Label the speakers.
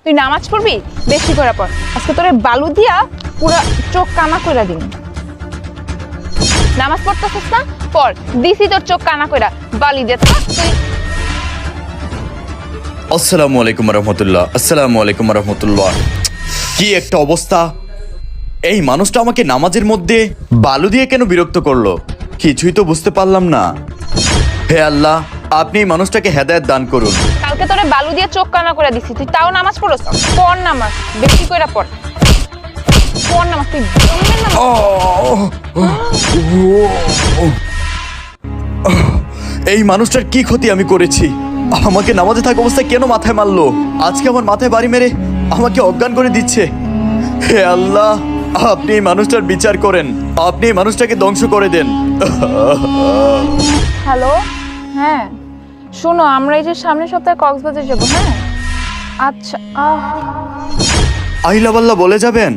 Speaker 1: তুই নামাজ পড়বি, বেশি করে পড়। আজকে তোরে বালু দিয়া পুরো চোখ কানা কইরা দিন। নামাজ পড়তেছিস না? পড়। দিছি তোর চোখ কানা কইরা বালি দে তুই।
Speaker 2: আসসালামু আলাইকুম রহমতুল্লাহ। আসসালামু আলাইকুম রহমতুল্লাহ। কি একটা অবস্থা! এই মানুষটা আমাকে নামাজের মধ্যে বালু দিয়ে কেন বিরক্ত করলো, কিছুই তো বুঝতে পারলাম না। হে আল্লাহ, আপনি এই মানুষটাকে হেদায়েত দান করুন।
Speaker 1: কালকে তোরে বালু দিয়ে চোখ কানা কইরা দিছি, তুই তাও নামাজ পড়ছ? পড় নামাজ, বেশি কইরা পড়। পড় নামাজ, তুই জমিনের নামাজ।
Speaker 2: এই মানুষটার কি ক্ষতি আমি করেছি? আমাকে নামাজে থাকা অবস্থায় কেন মাথায় মারলো? আজকে আমার মাথায় বাড়ি মেরে আমাকে অজ্ঞান করে দিচ্ছে। হে আল্লাহ, আপনি এই মানুষটার বিচার করেন, আপনি এই মানুষটাকে ধ্বংস করে দেন।
Speaker 1: হ্যালো, হ্যাঁ শোনো, আমরা এই যে সামনের সপ্তাহে কক্সবাজার যাবো। হ্যাঁ আচ্ছা,
Speaker 2: আইলা বাল্লা বলে যাবেন?